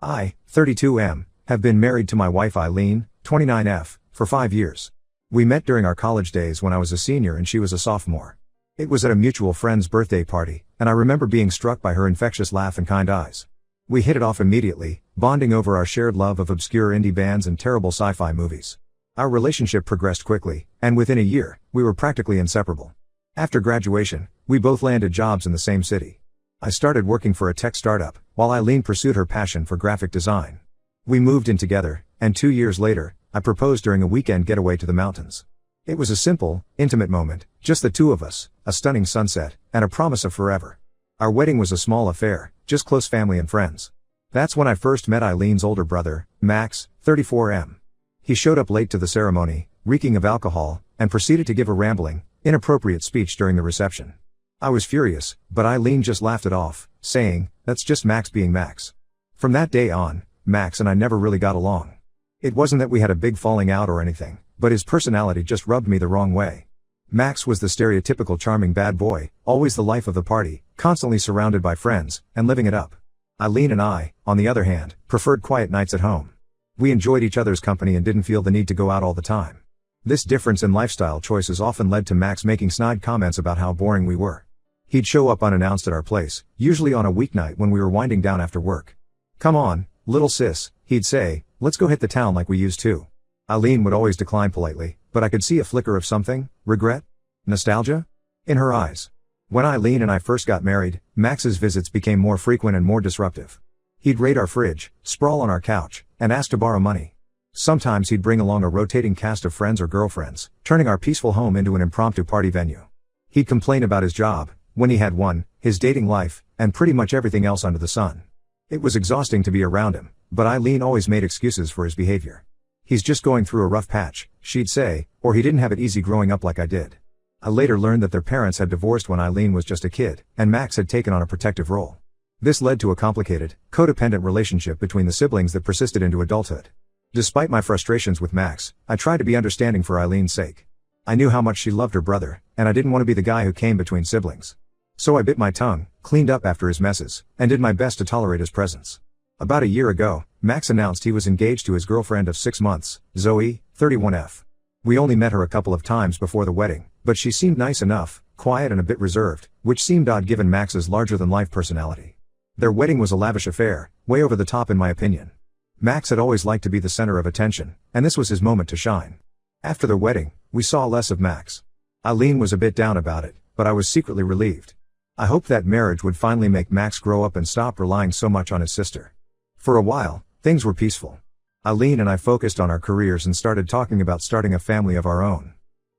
I, 32M, have been married to my wife Eileen, 29F, for 5 years. We met during our college days when I was a senior and she was a sophomore. It was at a mutual friend's birthday party, and I remember being struck by her infectious laugh and kind eyes. We hit it off immediately, bonding over our shared love of obscure indie bands and terrible sci-fi movies. Our relationship progressed quickly, and within a year, we were practically inseparable. After graduation, we both landed jobs in the same city. I started working for a tech startup, while Eileen pursued her passion for graphic design. We moved in together, and 2 years later, I proposed during a weekend getaway to the mountains. It was a simple, intimate moment, just the two of us, a stunning sunset, and a promise of forever. Our wedding was a small affair, just close family and friends. That's when I first met Eileen's older brother, Max, 34M. He showed up late to the ceremony, reeking of alcohol, and proceeded to give a rambling, inappropriate speech during the reception. I was furious, but Eileen just laughed it off, saying, "That's just Max being Max." From that day on, Max and I never really got along. It wasn't that we had a big falling out or anything, but his personality just rubbed me the wrong way. Max was the stereotypical charming bad boy, always the life of the party, constantly surrounded by friends, and living it up. Eileen and I, on the other hand, preferred quiet nights at home. We enjoyed each other's company and didn't feel the need to go out all the time. This difference in lifestyle choices often led to Max making snide comments about how boring we were. He'd show up unannounced at our place, usually on a weeknight when we were winding down after work. "Come on, little sis," he'd say, "let's go hit the town like we used to." Eileen would always decline politely, but I could see a flicker of something, regret? Nostalgia? In her eyes. When Eileen and I first got married, Max's visits became more frequent and more disruptive. He'd raid our fridge, sprawl on our couch, and ask to borrow money. Sometimes he'd bring along a rotating cast of friends or girlfriends, turning our peaceful home into an impromptu party venue. He'd complain about his job, when he had one, his dating life, and pretty much everything else under the sun. It was exhausting to be around him, but Eileen always made excuses for his behavior. "He's just going through a rough patch," she'd say, or "he didn't have it easy growing up like I did." I later learned that their parents had divorced when Eileen was just a kid, and Max had taken on a protective role. This led to a complicated, codependent relationship between the siblings that persisted into adulthood. Despite my frustrations with Max, I tried to be understanding for Eileen's sake. I knew how much she loved her brother, and I didn't want to be the guy who came between siblings. So I bit my tongue, cleaned up after his messes, and did my best to tolerate his presence. About a year ago, Max announced he was engaged to his girlfriend of 6 months, Zoe, 31F. We only met her a couple of times before the wedding, but she seemed nice enough, quiet and a bit reserved, which seemed odd given Max's larger-than-life personality. Their wedding was a lavish affair, way over the top in my opinion. Max had always liked to be the center of attention, and this was his moment to shine. After the wedding, we saw less of Max. Eileen was a bit down about it, but I was secretly relieved. I hoped that marriage would finally make Max grow up and stop relying so much on his sister. For a while, things were peaceful. Eileen and I focused on our careers and started talking about starting a family of our own.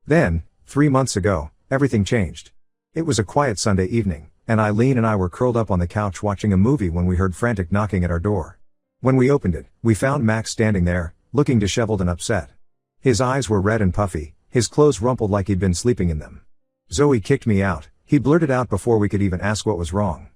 Then, 3 months ago, everything changed. It was a quiet Sunday evening, and Eileen and I were curled up on the couch watching a movie when we heard frantic knocking at our door. When we opened it, we found Max standing there, looking disheveled and upset. His eyes were red and puffy, his clothes rumpled like he'd been sleeping in them. "Zoe kicked me out," he blurted out before we could even ask what was wrong.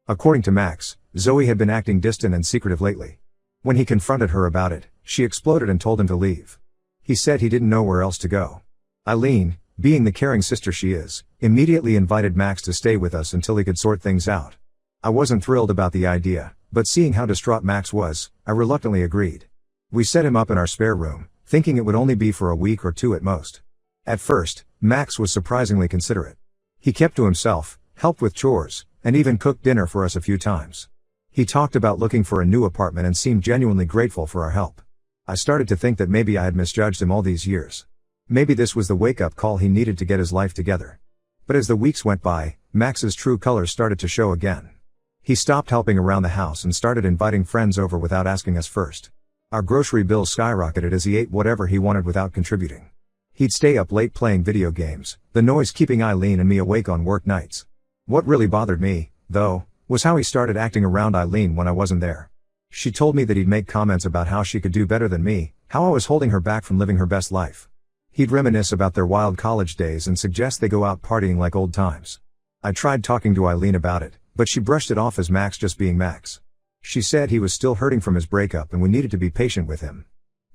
According to Max, Zoe had been acting distant and secretive lately. When he confronted her about it, she exploded and told him to leave. He said he didn't know where else to go. Eileen, being the caring sister she is, immediately invited Max to stay with us until he could sort things out. I wasn't thrilled about the idea, but seeing how distraught Max was, I reluctantly agreed. We set him up in our spare room, thinking it would only be for a week or two at most. At first, Max was surprisingly considerate. He kept to himself, helped with chores, and even cooked dinner for us a few times. He talked about looking for a new apartment and seemed genuinely grateful for our help. I started to think that maybe I had misjudged him all these years. Maybe this was the wake-up call he needed to get his life together. But as the weeks went by, Max's true colors started to show again. He stopped helping around the house and started inviting friends over without asking us first. Our grocery bills skyrocketed as he ate whatever he wanted without contributing. He'd stay up late playing video games, the noise keeping Eileen and me awake on work nights. What really bothered me, though, was how he started acting around Eileen when I wasn't there. She told me that he'd make comments about how she could do better than me, how I was holding her back from living her best life. He'd reminisce about their wild college days and suggest they go out partying like old times. I tried talking to Eileen about it, but she brushed it off as Max just being Max. She said he was still hurting from his breakup and we needed to be patient with him.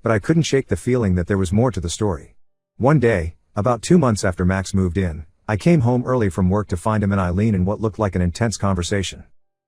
But I couldn't shake the feeling that there was more to the story. One day, about 2 months after Max moved in, I came home early from work to find him and Eileen in what looked like an intense conversation.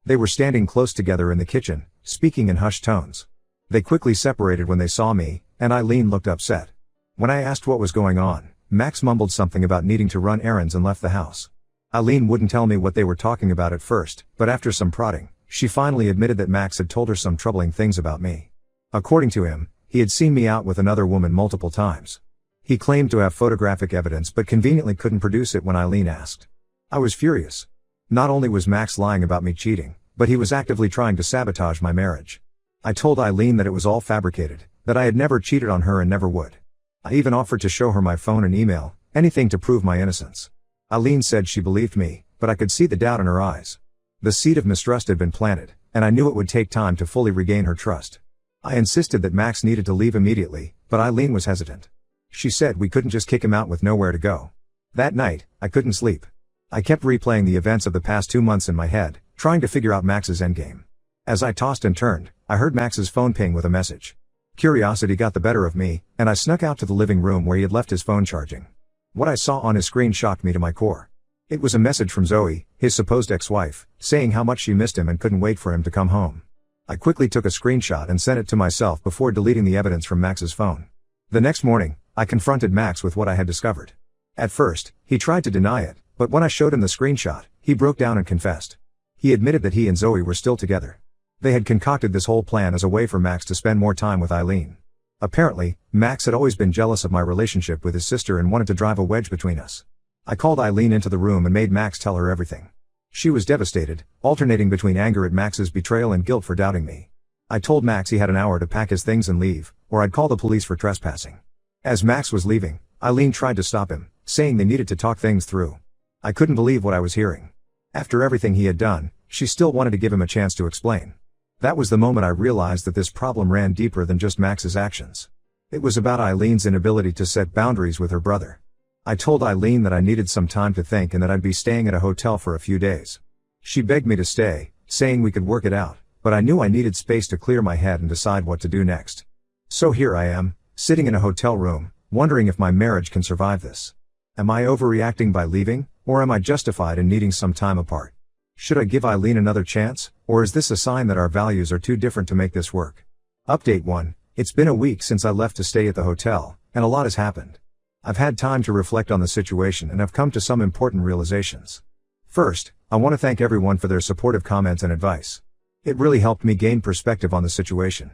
They were standing close together in the kitchen, speaking in hushed tones. They quickly separated when they saw me, and Eileen looked upset. When I asked what was going on, Max mumbled something about needing to run errands and left the house. Eileen wouldn't tell me what they were talking about at first, but after some prodding, she finally admitted that Max had told her some troubling things about me. According to him, he had seen me out with another woman multiple times. He claimed to have photographic evidence but conveniently couldn't produce it when Eileen asked. I was furious. Not only was Max lying about me cheating, but he was actively trying to sabotage my marriage. I told Eileen that it was all fabricated, that I had never cheated on her and never would. I even offered to show her my phone and email, anything to prove my innocence. Eileen said she believed me, but I could see the doubt in her eyes. The seed of mistrust had been planted, and I knew it would take time to fully regain her trust. I insisted that Max needed to leave immediately, but Eileen was hesitant. She said we couldn't just kick him out with nowhere to go. That night, I couldn't sleep. I kept replaying the events of the past 2 months in my head, trying to figure out Max's endgame. As I tossed and turned, I heard Max's phone ping with a message. Curiosity got the better of me, and I snuck out to the living room where he had left his phone charging. What I saw on his screen shocked me to my core. It was a message from Zoe, his supposed ex-wife, saying how much she missed him and couldn't wait for him to come home. I quickly took a screenshot and sent it to myself before deleting the evidence from Max's phone. The next morning, I confronted Max with what I had discovered. At first, he tried to deny it, but when I showed him the screenshot, he broke down and confessed. He admitted that he and Zoe were still together. They had concocted this whole plan as a way for Max to spend more time with Eileen. Apparently, Max had always been jealous of my relationship with his sister and wanted to drive a wedge between us. I called Eileen into the room and made Max tell her everything. She was devastated, alternating between anger at Max's betrayal and guilt for doubting me. I told Max he had an hour to pack his things and leave, or I'd call the police for trespassing. As Max was leaving, Eileen tried to stop him, saying they needed to talk things through. I couldn't believe what I was hearing. After everything he had done, she still wanted to give him a chance to explain. That was the moment I realized that this problem ran deeper than just Max's actions. It was about Eileen's inability to set boundaries with her brother. I told Eileen that I needed some time to think and that I'd be staying at a hotel for a few days. She begged me to stay, saying we could work it out, but I knew I needed space to clear my head and decide what to do next. So here I am, sitting in a hotel room, wondering if my marriage can survive this. Am I overreacting by leaving, or am I justified in needing some time apart? Should I give Eileen another chance, or is this a sign that our values are too different to make this work? Update 1. It's been a week since I left to stay at the hotel, and a lot has happened. I've had time to reflect on the situation and have come to some important realizations. First, I want to thank everyone for their supportive comments and advice. It really helped me gain perspective on the situation.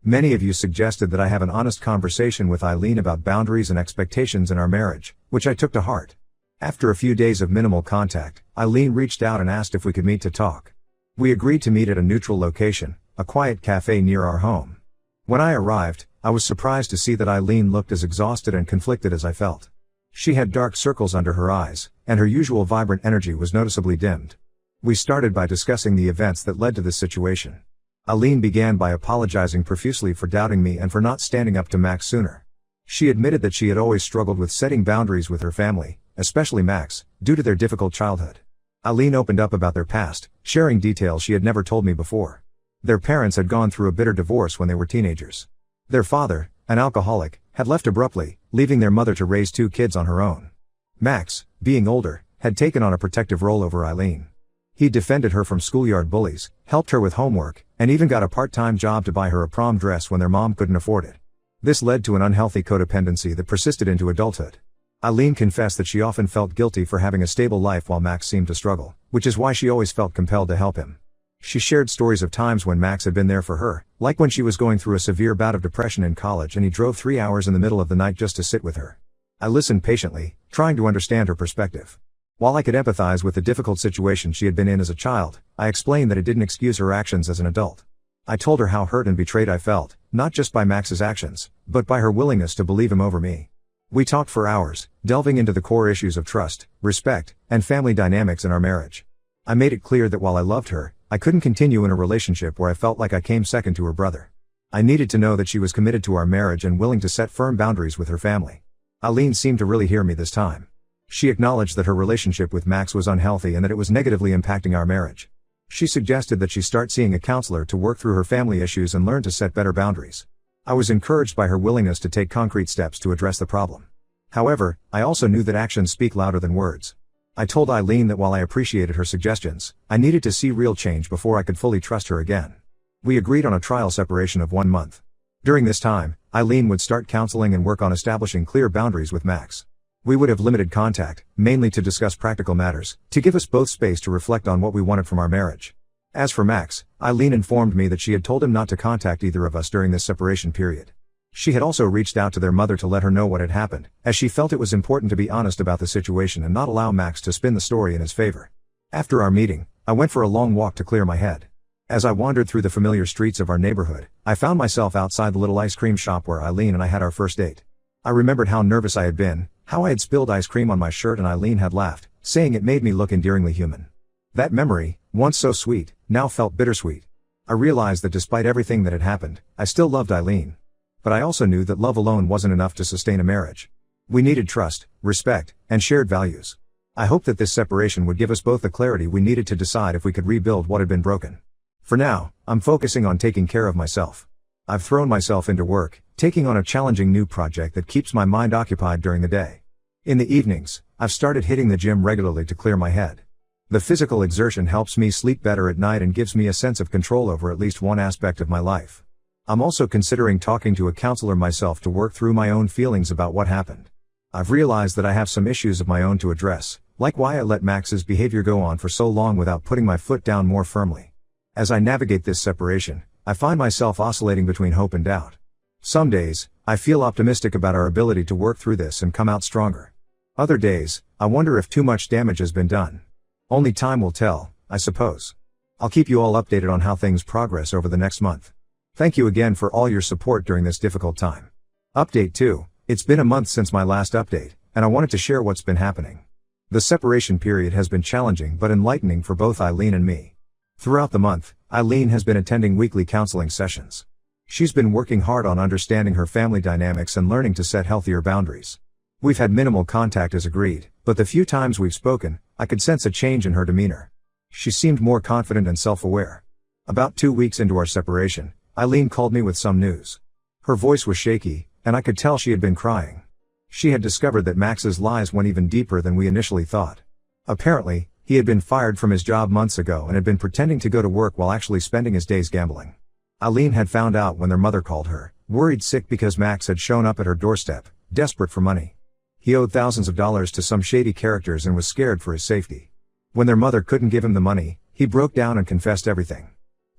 Many of you suggested that I have an honest conversation with Eileen about boundaries and expectations in our marriage, which I took to heart. After a few days of minimal contact, Eileen reached out and asked if we could meet to talk. We agreed to meet at a neutral location, a quiet cafe near our home. When I arrived, I was surprised to see that Eileen looked as exhausted and conflicted as I felt. She had dark circles under her eyes, and her usual vibrant energy was noticeably dimmed. We started by discussing the events that led to this situation. Eileen began by apologizing profusely for doubting me and for not standing up to Max sooner. She admitted that she had always struggled with setting boundaries with her family, especially Max, due to their difficult childhood. Eileen opened up about their past, sharing details she had never told me before. Their parents had gone through a bitter divorce when they were teenagers. Their father, an alcoholic, had left abruptly, leaving their mother to raise 2 kids on her own. Max, being older, had taken on a protective role over Eileen. He defended her from schoolyard bullies, helped her with homework, and even got a part-time job to buy her a prom dress when their mom couldn't afford it. This led to an unhealthy codependency that persisted into adulthood. Eileen confessed that she often felt guilty for having a stable life while Max seemed to struggle, which is why she always felt compelled to help him. She shared stories of times when Max had been there for her, like when she was going through a severe bout of depression in college and he drove 3 hours in the middle of the night just to sit with her. I listened patiently, trying to understand her perspective. While I could empathize with the difficult situation she had been in as a child, I explained that it didn't excuse her actions as an adult. I told her how hurt and betrayed I felt, not just by Max's actions, but by her willingness to believe him over me. We talked for hours, delving into the core issues of trust, respect, and family dynamics in our marriage. I made it clear that while I loved her, I couldn't continue in a relationship where I felt like I came second to her brother. I needed to know that she was committed to our marriage and willing to set firm boundaries with her family. Eileen seemed to really hear me this time. She acknowledged that her relationship with Max was unhealthy and that it was negatively impacting our marriage. She suggested that she start seeing a counselor to work through her family issues and learn to set better boundaries. I was encouraged by her willingness to take concrete steps to address the problem. However, I also knew that actions speak louder than words. I told Eileen that while I appreciated her suggestions, I needed to see real change before I could fully trust her again. We agreed on a trial separation of 1 month. During this time, Eileen would start counseling and work on establishing clear boundaries with Max. We would have limited contact, mainly to discuss practical matters, to give us both space to reflect on what we wanted from our marriage. As for Max, Eileen informed me that she had told him not to contact either of us during this separation period. She had also reached out to their mother to let her know what had happened, as she felt it was important to be honest about the situation and not allow Max to spin the story in his favor. After our meeting, I went for a long walk to clear my head. As I wandered through the familiar streets of our neighborhood, I found myself outside the little ice cream shop where Eileen and I had our first date. I remembered how nervous I had been, how I had spilled ice cream on my shirt, and Eileen had laughed, saying it made me look endearingly human. That memory, once so sweet, now felt bittersweet. I realized that despite everything that had happened, I still loved Eileen. But I also knew that love alone wasn't enough to sustain a marriage. We needed trust, respect, and shared values. I hoped that this separation would give us both the clarity we needed to decide if we could rebuild what had been broken. For now, I'm focusing on taking care of myself. I've thrown myself into work, taking on a challenging new project that keeps my mind occupied during the day. In the evenings, I've started hitting the gym regularly to clear my head. The physical exertion helps me sleep better at night and gives me a sense of control over at least one aspect of my life. I'm also considering talking to a counselor myself to work through my own feelings about what happened. I've realized that I have some issues of my own to address, like why I let Max's behavior go on for so long without putting my foot down more firmly. As I navigate this separation, I find myself oscillating between hope and doubt. Some days, I feel optimistic about our ability to work through this and come out stronger. Other days, I wonder if too much damage has been done. Only time will tell, I suppose. I'll keep you all updated on how things progress over the next month. Thank you again for all your support during this difficult time. Update 2. It's been a month since my last update, and I wanted to share what's been happening. The separation period has been challenging but enlightening for both Eileen and me. Throughout the month, Eileen has been attending weekly counseling sessions. She's been working hard on understanding her family dynamics and learning to set healthier boundaries. We've had minimal contact as agreed, but the few times we've spoken, I could sense a change in her demeanor. She seemed more confident and self-aware. About 2 weeks into our separation, Eileen called me with some news. Her voice was shaky, and I could tell she had been crying. She had discovered that Max's lies went even deeper than we initially thought. Apparently, he had been fired from his job months ago and had been pretending to go to work while actually spending his days gambling. Eileen had found out when their mother called her, worried sick because Max had shown up at her doorstep, desperate for money. He owed thousands of dollars to some shady characters and was scared for his safety. When their mother couldn't give him the money, he broke down and confessed everything.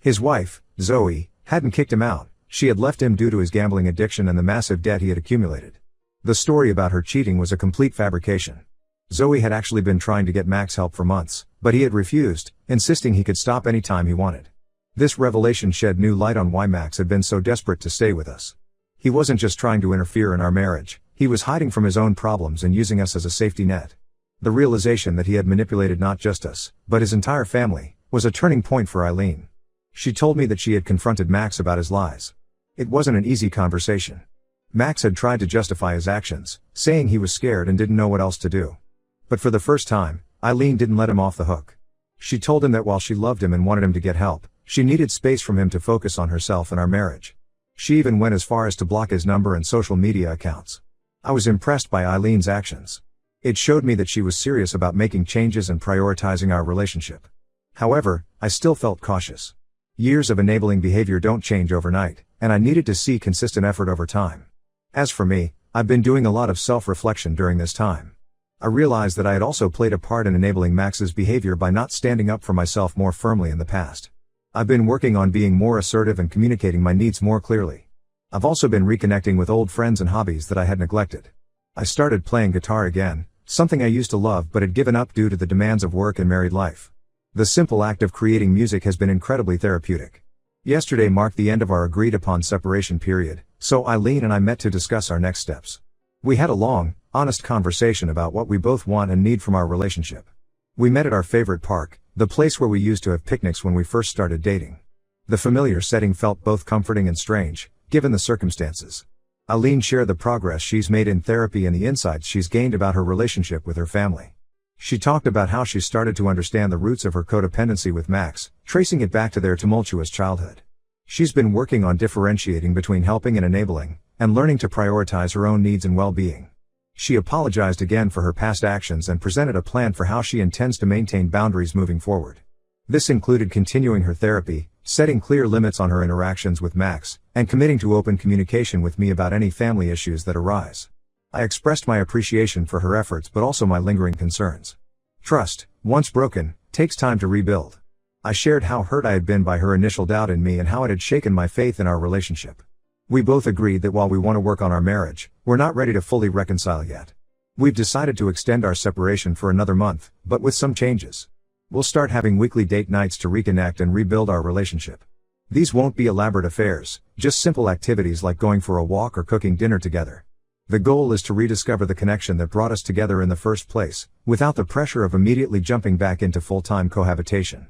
His wife, Zoe, hadn't kicked him out. She had left him due to his gambling addiction and the massive debt he had accumulated. The story about her cheating was a complete fabrication. Zoe had actually been trying to get Max help for months, but he had refused, insisting he could stop any time he wanted. This revelation shed new light on why Max had been so desperate to stay with us. He wasn't just trying to interfere in our marriage, he was hiding from his own problems and using us as a safety net. The realization that he had manipulated not just us, but his entire family, was a turning point for Eileen. She told me that she had confronted Max about his lies. It wasn't an easy conversation. Max had tried to justify his actions, saying he was scared and didn't know what else to do. But for the first time, Eileen didn't let him off the hook. She told him that while she loved him and wanted him to get help, she needed space from him to focus on herself and our marriage. She even went as far as to block his number and social media accounts. I was impressed by Eileen's actions. It showed me that she was serious about making changes and prioritizing our relationship. However, I still felt cautious. Years of enabling behavior don't change overnight, and I needed to see consistent effort over time. As for me, I've been doing a lot of self-reflection during this time. I realized that I had also played a part in enabling Max's behavior by not standing up for myself more firmly in the past. I've been working on being more assertive and communicating my needs more clearly. I've also been reconnecting with old friends and hobbies that I had neglected. I started playing guitar again, something I used to love but had given up due to the demands of work and married life. The simple act of creating music has been incredibly therapeutic. Yesterday marked the end of our agreed-upon separation period, so Eileen and I met to discuss our next steps. We had a long, honest conversation about what we both want and need from our relationship. We met at our favorite park, the place where we used to have picnics when we first started dating. The familiar setting felt both comforting and strange, given the circumstances. Eileen shared the progress she's made in therapy and the insights she's gained about her relationship with her family. She talked about how she started to understand the roots of her codependency with Max, tracing it back to their tumultuous childhood. She's been working on differentiating between helping and enabling, and learning to prioritize her own needs and well-being. She apologized again for her past actions and presented a plan for how she intends to maintain boundaries moving forward. This included continuing her therapy, setting clear limits on her interactions with Max, and committing to open communication with me about any family issues that arise. I expressed my appreciation for her efforts but also my lingering concerns. Trust, once broken, takes time to rebuild. I shared how hurt I had been by her initial doubt in me and how it had shaken my faith in our relationship. We both agreed that while we want to work on our marriage, we're not ready to fully reconcile yet. We've decided to extend our separation for another month, but with some changes. We'll start having weekly date nights to reconnect and rebuild our relationship. These won't be elaborate affairs, just simple activities like going for a walk or cooking dinner together. The goal is to rediscover the connection that brought us together in the first place, without the pressure of immediately jumping back into full-time cohabitation.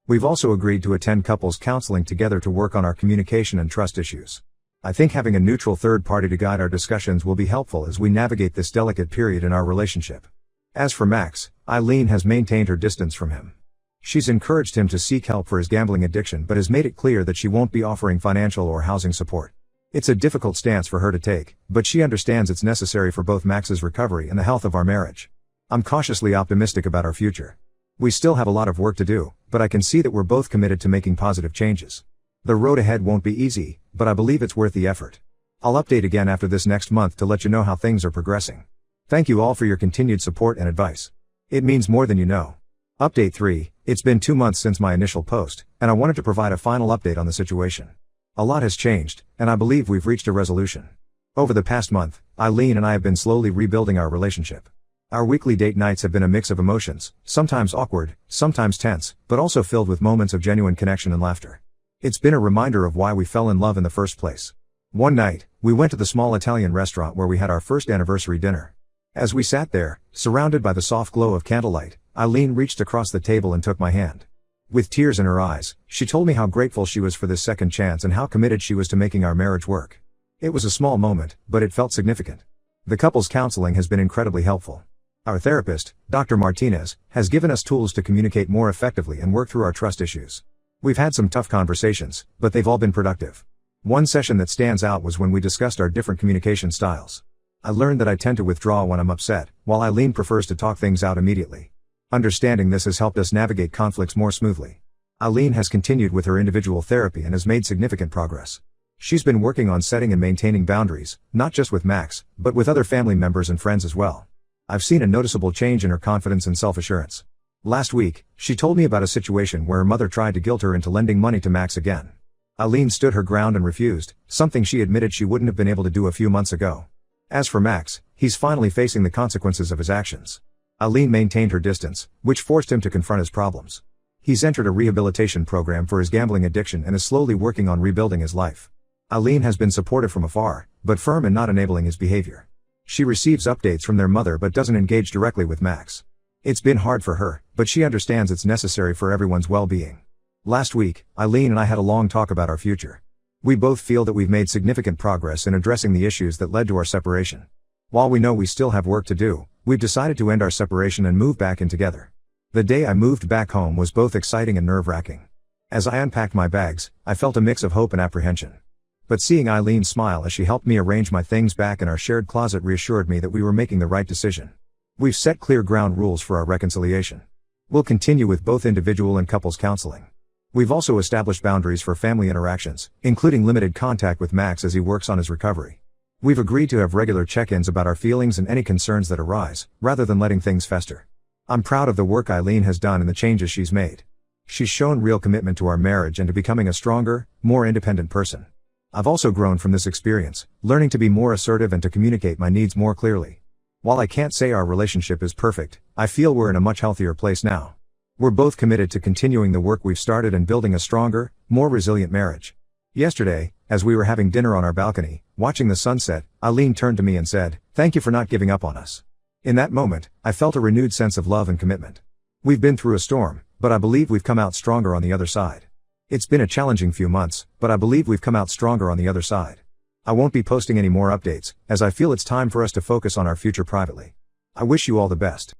We've also agreed to attend couples counseling together to work on our communication and trust issues. I think having a neutral third party to guide our discussions will be helpful as we navigate this delicate period in our relationship. As for Max, Eileen has maintained her distance from him. She's encouraged him to seek help for his gambling addiction but has made it clear that she won't be offering financial or housing support. It's a difficult stance for her to take, but she understands it's necessary for both Max's recovery and the health of our marriage. I'm cautiously optimistic about our future. We still have a lot of work to do, but I can see that we're both committed to making positive changes. The road ahead won't be easy, but I believe it's worth the effort. I'll update again after this next month to let you know how things are progressing. Thank you all for your continued support and advice. It means more than you know. Update 3, it's been 2 months since my initial post, and I wanted to provide a final update on the situation. A lot has changed, and I believe we've reached a resolution. Over the past month, Eileen and I have been slowly rebuilding our relationship. Our weekly date nights have been a mix of emotions, sometimes awkward, sometimes tense, but also filled with moments of genuine connection and laughter. It's been a reminder of why we fell in love in the first place. One night, we went to the small Italian restaurant where we had our first anniversary dinner. As we sat there, surrounded by the soft glow of candlelight, Eileen reached across the table and took my hand. With tears in her eyes, she told me how grateful she was for this second chance and how committed she was to making our marriage work. It was a small moment, but it felt significant. The couple's counseling has been incredibly helpful. Our therapist, Dr. Martinez, has given us tools to communicate more effectively and work through our trust issues. We've had some tough conversations, but they've all been productive. One session that stands out was when we discussed our different communication styles. I learned that I tend to withdraw when I'm upset, while Eileen prefers to talk things out immediately. Understanding this has helped us navigate conflicts more smoothly. Eileen has continued with her individual therapy and has made significant progress. She's been working on setting and maintaining boundaries, not just with Max, but with other family members and friends as well. I've seen a noticeable change in her confidence and self-assurance. Last week, she told me about a situation where her mother tried to guilt her into lending money to Max again. Eileen stood her ground and refused, something she admitted she wouldn't have been able to do a few months ago. As for Max, he's finally facing the consequences of his actions. Eileen maintained her distance, which forced him to confront his problems. He's entered a rehabilitation program for his gambling addiction and is slowly working on rebuilding his life. Eileen has been supportive from afar, but firm in not enabling his behavior. She receives updates from their mother but doesn't engage directly with Max. It's been hard for her, but she understands it's necessary for everyone's well-being. Last week, Eileen and I had a long talk about our future. We both feel that we've made significant progress in addressing the issues that led to our separation. While we know we still have work to do, we've decided to end our separation and move back in together. The day I moved back home was both exciting and nerve-wracking. As I unpacked my bags, I felt a mix of hope and apprehension. But seeing Eileen smile as she helped me arrange my things back in our shared closet reassured me that we were making the right decision. We've set clear ground rules for our reconciliation. We'll continue with both individual and couples counseling. We've also established boundaries for family interactions, including limited contact with Max as he works on his recovery. We've agreed to have regular check-ins about our feelings and any concerns that arise, rather than letting things fester. I'm proud of the work Eileen has done and the changes she's made. She's shown real commitment to our marriage and to becoming a stronger, more independent person. I've also grown from this experience, learning to be more assertive and to communicate my needs more clearly. While I can't say our relationship is perfect, I feel we're in a much healthier place now. We're both committed to continuing the work we've started and building a stronger, more resilient marriage. Yesterday, as we were having dinner on our balcony, watching the sunset, Eileen turned to me and said, "Thank you for not giving up on us." In that moment, I felt a renewed sense of love and commitment. We've been through a storm, but I believe we've come out stronger on the other side. It's been a challenging few months, but I believe we've come out stronger on the other side. I won't be posting any more updates, as I feel it's time for us to focus on our future privately. I wish you all the best.